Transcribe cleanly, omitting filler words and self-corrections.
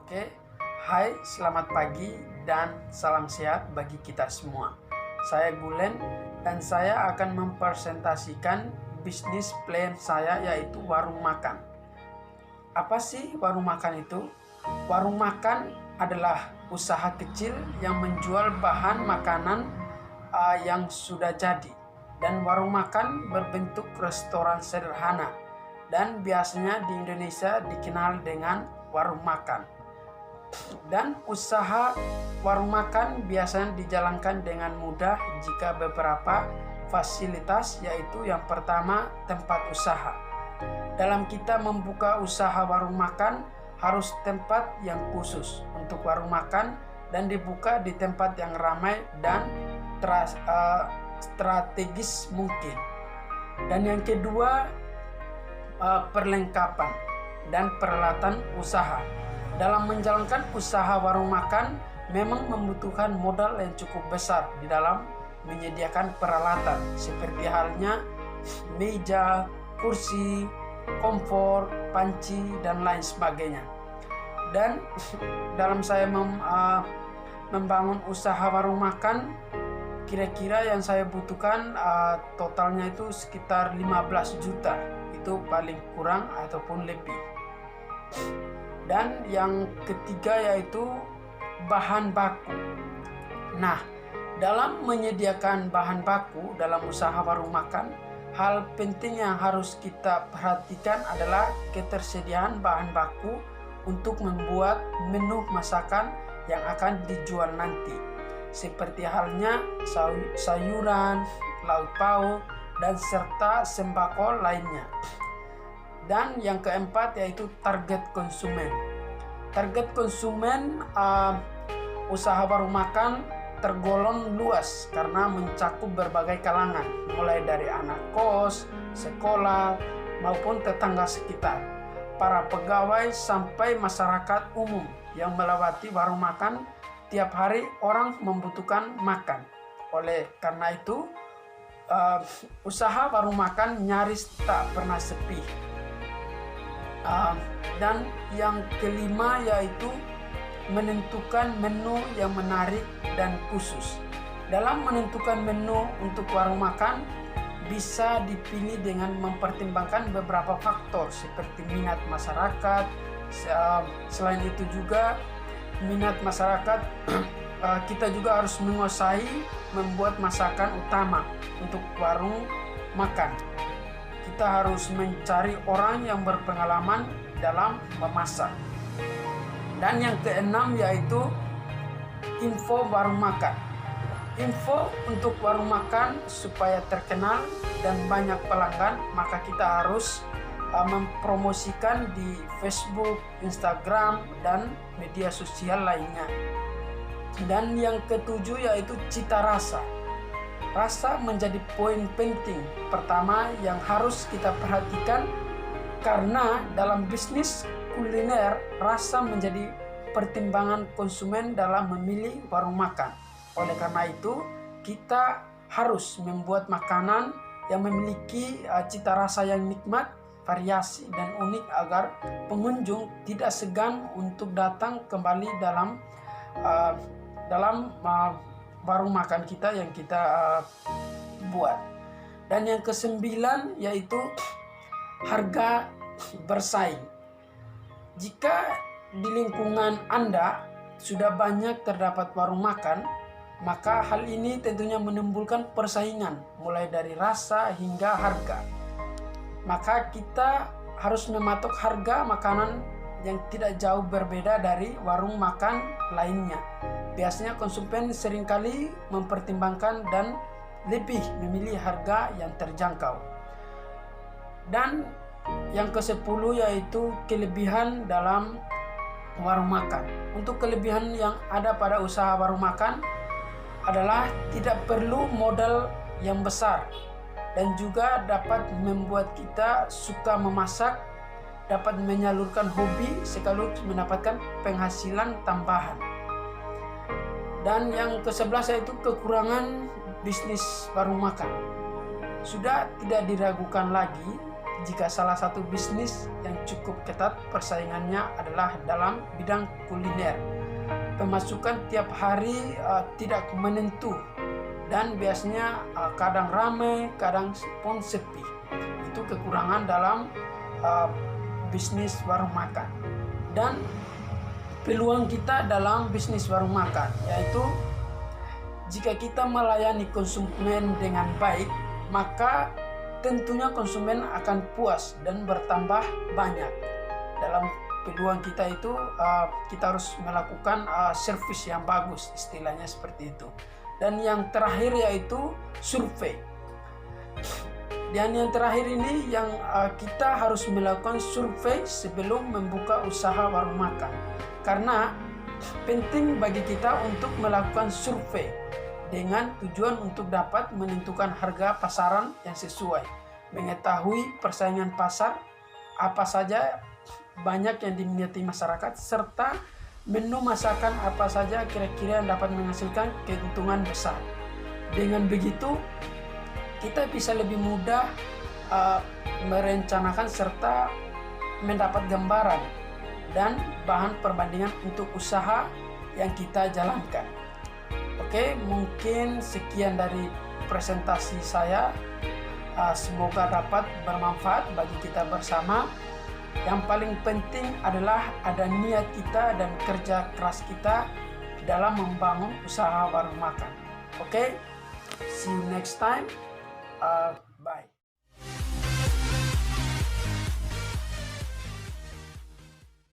Oke, hai, selamat pagi dan salam sehat bagi kita semua. Saya Gulen dan saya akan mempresentasikan bisnis plan saya, yaitu warung makan. Apa sih warung makan itu? Warung makan adalah usaha kecil yang menjual bahan makanan yang sudah jadi. Dan warung makan berbentuk restoran sederhana dan biasanya di Indonesia dikenal dengan warung makan. Dan usaha warung makan biasanya dijalankan dengan mudah jika beberapa fasilitas, yaitu yang pertama tempat usaha. Dalam kita membuka usaha warung makan harus tempat yang khusus untuk warung makan dan dibuka di tempat yang ramai dan strategis mungkin. Dan yang kedua, perlengkapan dan peralatan usaha. Dalam menjalankan usaha warung makan memang membutuhkan modal yang cukup besar di dalam menyediakan peralatan seperti halnya meja, kursi, kompor, panci, dan lain sebagainya. Dan dalam saya membangun usaha warung makan, kira-kira yang saya butuhkan totalnya itu sekitar 15 juta. Itu paling kurang ataupun lebih. Dan yang ketiga yaitu bahan baku. Nah, dalam menyediakan bahan baku dalam usaha warung makan, hal penting yang harus kita perhatikan adalah ketersediaan bahan baku untuk membuat menu masakan yang akan dijual nanti. Seperti halnya sayuran, lauk pauk, dan serta sembako lainnya. Dan yang keempat yaitu target konsumen. Target konsumen usaha warung makan tergolong luas karena mencakup berbagai kalangan, mulai dari anak kos, sekolah, maupun tetangga sekitar, para pegawai sampai masyarakat umum yang melewati warung makan. Tiap hari orang membutuhkan makan. Oleh karena itu, usaha warung makan nyaris tak pernah sepi. Dan yang kelima yaitu menentukan menu yang menarik dan khusus. Dalam menentukan menu untuk warung makan bisa dipilih dengan mempertimbangkan beberapa faktor seperti minat masyarakat. Selain itu juga minat masyarakat, kita juga harus menguasai membuat masakan utama untuk warung makan. Kita harus mencari orang yang berpengalaman dalam memasak. Dan yang keenam yaitu info warung makan. Info untuk warung makan supaya terkenal dan banyak pelanggan, maka kita harus mempromosikan di Facebook, Instagram, dan media sosial lainnya. Dan yang ketujuh yaitu cita rasa. Rasa menjadi poin penting pertama yang harus kita perhatikan, karena dalam bisnis kuliner rasa menjadi pertimbangan konsumen dalam memilih warung makan. Oleh karena itu, kita harus membuat makanan yang memiliki cita rasa yang nikmat, variasi, dan unik agar pengunjung tidak segan untuk datang kembali dalam warung makan kita yang kita buat. Dan yang kesembilan yaitu harga bersaing. Jika di lingkungan Anda sudah banyak terdapat warung makan, maka hal ini tentunya menimbulkan persaingan mulai dari rasa hingga harga. Maka kita harus mematok harga makanan yang tidak jauh berbeda dari warung makan lainnya. Biasanya konsumen seringkali mempertimbangkan dan lebih memilih harga yang terjangkau. Dan yang ke-10 yaitu kelebihan dalam warung makan. Untuk kelebihan yang ada pada usaha warung makan adalah tidak perlu modal yang besar dan juga dapat membuat kita suka memasak, dapat menyalurkan hobi sekaligus mendapatkan penghasilan tambahan. Dan yang ke-11 yaitu kekurangan bisnis warung makan. Sudah tidak diragukan lagi jika salah satu bisnis yang cukup ketat persaingannya adalah dalam bidang kuliner. Pemasukan tiap hari tidak menentu dan biasanya kadang ramai, kadang pun sepi. Itu kekurangan dalam bisnis warung makan. Dan peluang kita dalam bisnis warung makan yaitu jika kita melayani konsumen dengan baik, maka tentunya konsumen akan puas dan bertambah banyak. Dalam peluang kita itu kita harus melakukan servis yang bagus, istilahnya seperti itu. Dan yang terakhir yaitu survei. Dan yang terakhir ini yang kita harus melakukan survei sebelum membuka usaha warung makan. Karena penting bagi kita untuk melakukan survei dengan tujuan untuk dapat menentukan harga pasaran yang sesuai, mengetahui persaingan pasar, apa saja banyak yang diminati masyarakat, serta menu masakan apa saja kira-kira yang dapat menghasilkan keuntungan besar. Dengan begitu, kita bisa lebih mudah merencanakan serta mendapat gambaran dan bahan perbandingan untuk usaha yang kita jalankan. Oke, mungkin sekian dari presentasi saya. Semoga dapat bermanfaat bagi kita bersama. Yang paling penting adalah ada niat kita dan kerja keras kita dalam membangun usaha warung makan. Oke, see you next time. Bye.